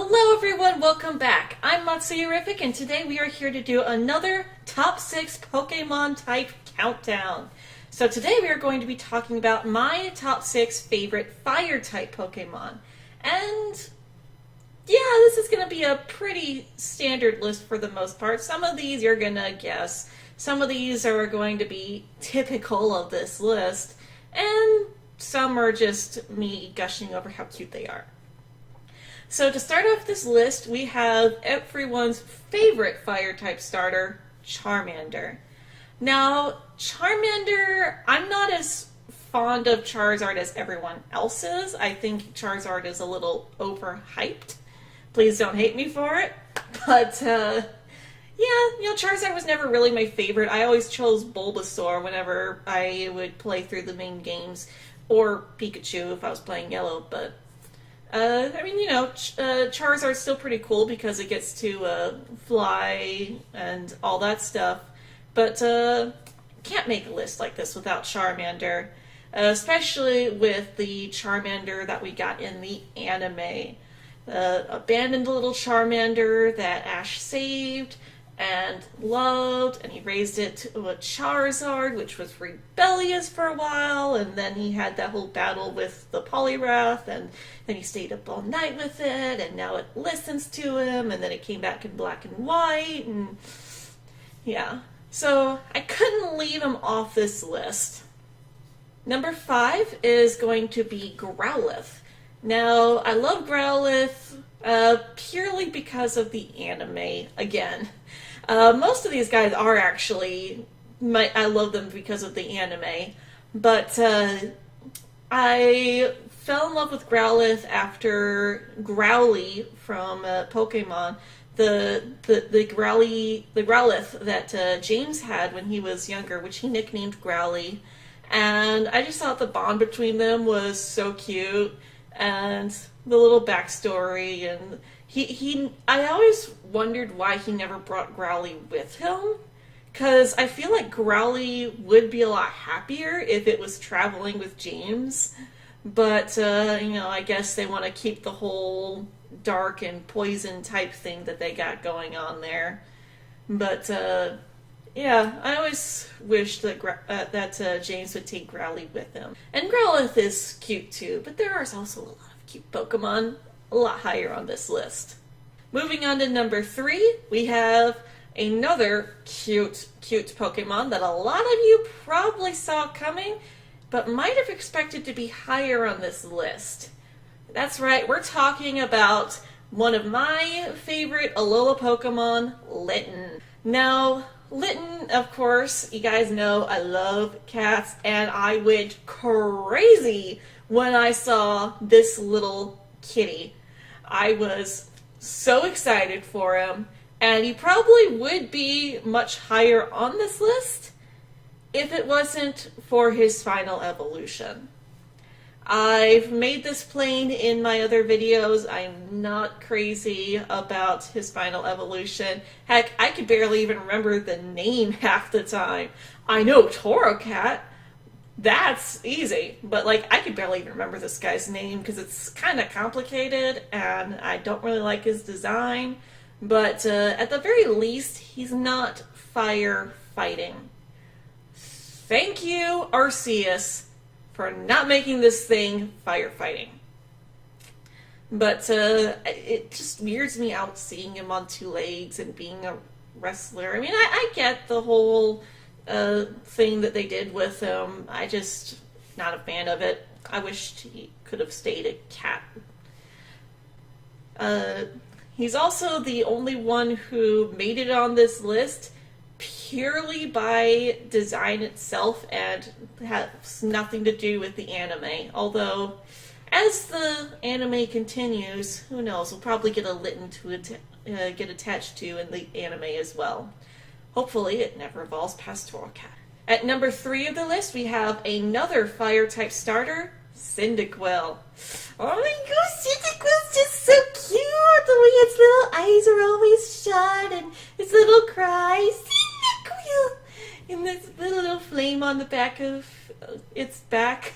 Hello everyone, welcome back. I'm Matsuyorific and today we are here to do another top 6 Pokemon type countdown. So today we are going to be talking about my top 6 favorite fire type Pokemon. And yeah, this is going to be a pretty standard list for the most part. Some of these you're going to guess. Some of these are going to be typical of this list. And some are just me gushing over how cute they are. So to start off this list, we have everyone's favorite fire-type starter, Charmander. Now, Charmander, I'm not as fond of Charizard as everyone else is. I think Charizard is a little overhyped. Please don't hate me for it. But, yeah, Charizard was never really my favorite. I always chose Bulbasaur whenever I would play through the main games, or Pikachu if I was playing Yellow, but Charizard's still pretty cool because it gets to fly and all that stuff. But can't make a list like this without Charmander, especially with the Charmander that we got in the anime. Abandoned little Charmander that Ash saved and loved, and he raised it to a Charizard, which was rebellious for a while, and then he had that whole battle with the Poliwrath, and then he stayed up all night with it, and now it listens to him, and then it came back in black and white, and yeah. So I couldn't leave him off this list. Number 5 is going to be Growlithe. Now, I love Growlithe purely because of the anime, again. Most of these guys are actually, I love them because of the anime, but I fell in love with Growlithe after Growlithe from Pokemon, the Growlithe that James had when he was younger, which he nicknamed Growlithe, and I just thought the bond between them was so cute, and the little backstory, and I always wondered why he never brought Growlithe with him, because I feel like Growlithe would be a lot happier if it was traveling with James, but, I guess they want to keep the whole dark and poison type thing that they got going on there. But, yeah, I always wished that James would take Growlithe with him. And Growlithe is cute too, but there are also a lot of cute Pokemon a lot higher on this list. Moving on to number 3, we have another cute Pokemon that a lot of you probably saw coming, but might have expected to be higher on this list. That's right, we're talking about one of my favorite Alola Pokemon, Lytton. Now, Lytton, of course, you guys know I love cats, and I went crazy when I saw this little kitty. I was so excited for him, and he probably would be much higher on this list if it wasn't for his final evolution. I've made this plain in my other videos. I'm not crazy about his final evolution. Heck, I could barely even remember the name half the time. I know Torracat. That's easy, but I could barely even remember this guy's name because it's kind of complicated and I don't really like his design, but at the very least, he's not firefighting. Thank you, Arceus, for not making this thing firefighting. But it just weirds me out seeing him on 2 legs and being a wrestler. I mean, I get the whole thing that they did with him. I just not a fan of it. I wished he could have stayed a cat. He's also the only one who made it on this list purely by design itself and has nothing to do with the anime. Although, as the anime continues, who knows, we'll probably get a Lytton to get attached to in the anime as well. Hopefully it never evolves past Torracat. At number 3 of the list, we have another fire-type starter, Cyndaquil. Oh my gosh, Cyndaquil's just so cute! The way its little eyes are always shut, and its little cry, Cyndaquil! And this little flame on the back of its back.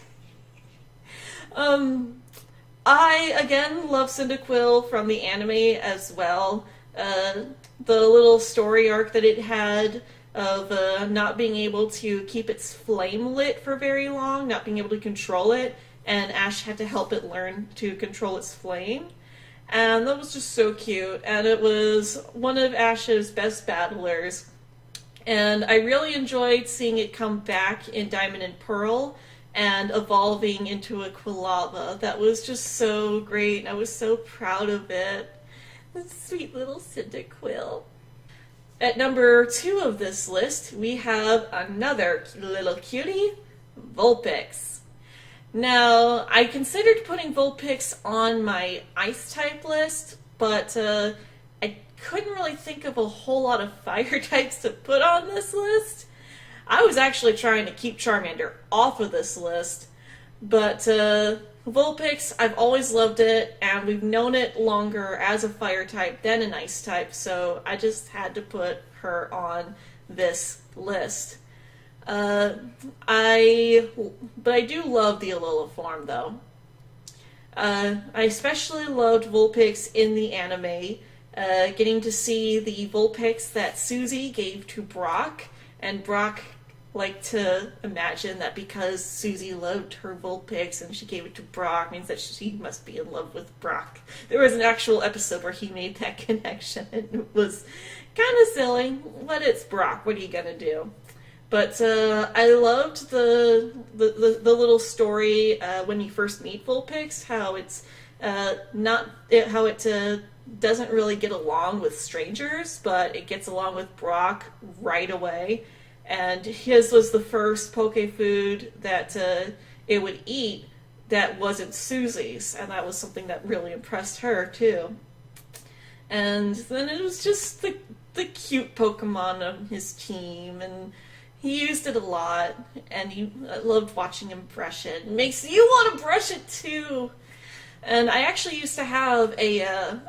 I, again, love Cyndaquil from the anime as well. The little story arc that it had of not being able to keep its flame lit for very long, not being able to control it, and Ash had to help it learn to control its flame. And that was just so cute, and it was one of Ash's best battlers. And I really enjoyed seeing it come back in Diamond and Pearl and evolving into a Quilava. That was just so great. I was so proud of it. Sweet little Cyndaquil. At number 2 of this list, we have another little cutie, Vulpix. Now, I considered putting Vulpix on my Ice-type list, but I couldn't really think of a whole lot of Fire types to put on this list. I was actually trying to keep Charmander off of this list, but Vulpix, I've always loved it, and we've known it longer as a Fire type than an Ice type, so I just had to put her on this list. But I do love the Alola form, though. I especially loved Vulpix in the anime, getting to see the Vulpix that Susie gave to Brock, and Brock liked to imagine that because Susie loved her Vulpix and she gave it to Brock means that she must be in love with Brock. There was an actual episode where he made that connection, and it was kind of silly, but it's Brock. What are you gonna do? But I loved the little story when you first meet Vulpix, how it's doesn't really get along with strangers, but it gets along with Brock right away. And his was the first poke food that it would eat that wasn't Susie's, and that was something that really impressed her too. And then it was just the cute Pokemon of his team, and he used it a lot, and I loved watching him brush it. It makes you want to brush it too. And I actually used to have a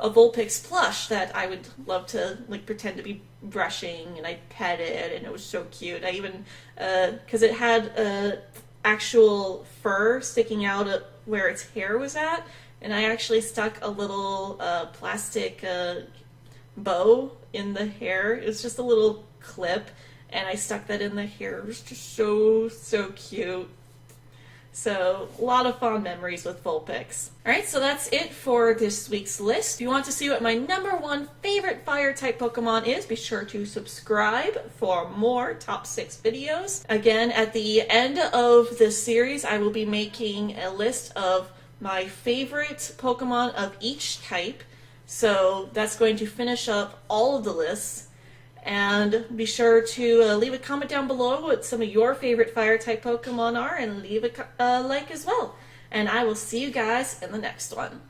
Vulpix plush that I would love to pretend to be brushing, and I'd pet it, and it was so cute. I even, because it had actual fur sticking out of where its hair was at, and I actually stuck a little plastic bow in the hair. It was just a little clip, and I stuck that in the hair. It was just so cute. So, a lot of fond memories with Vulpix. Alright, so that's it for this week's list. If you want to see what my number 1 favorite Fire-type Pokemon is, be sure to subscribe for more Top 6 videos. Again, at the end of this series, I will be making a list of my favorite Pokemon of each type. So, that's going to finish up all of the lists. And be sure to leave a comment down below what some of your favorite Fire-type Pokemon are, and leave a like as well. And I will see you guys in the next one.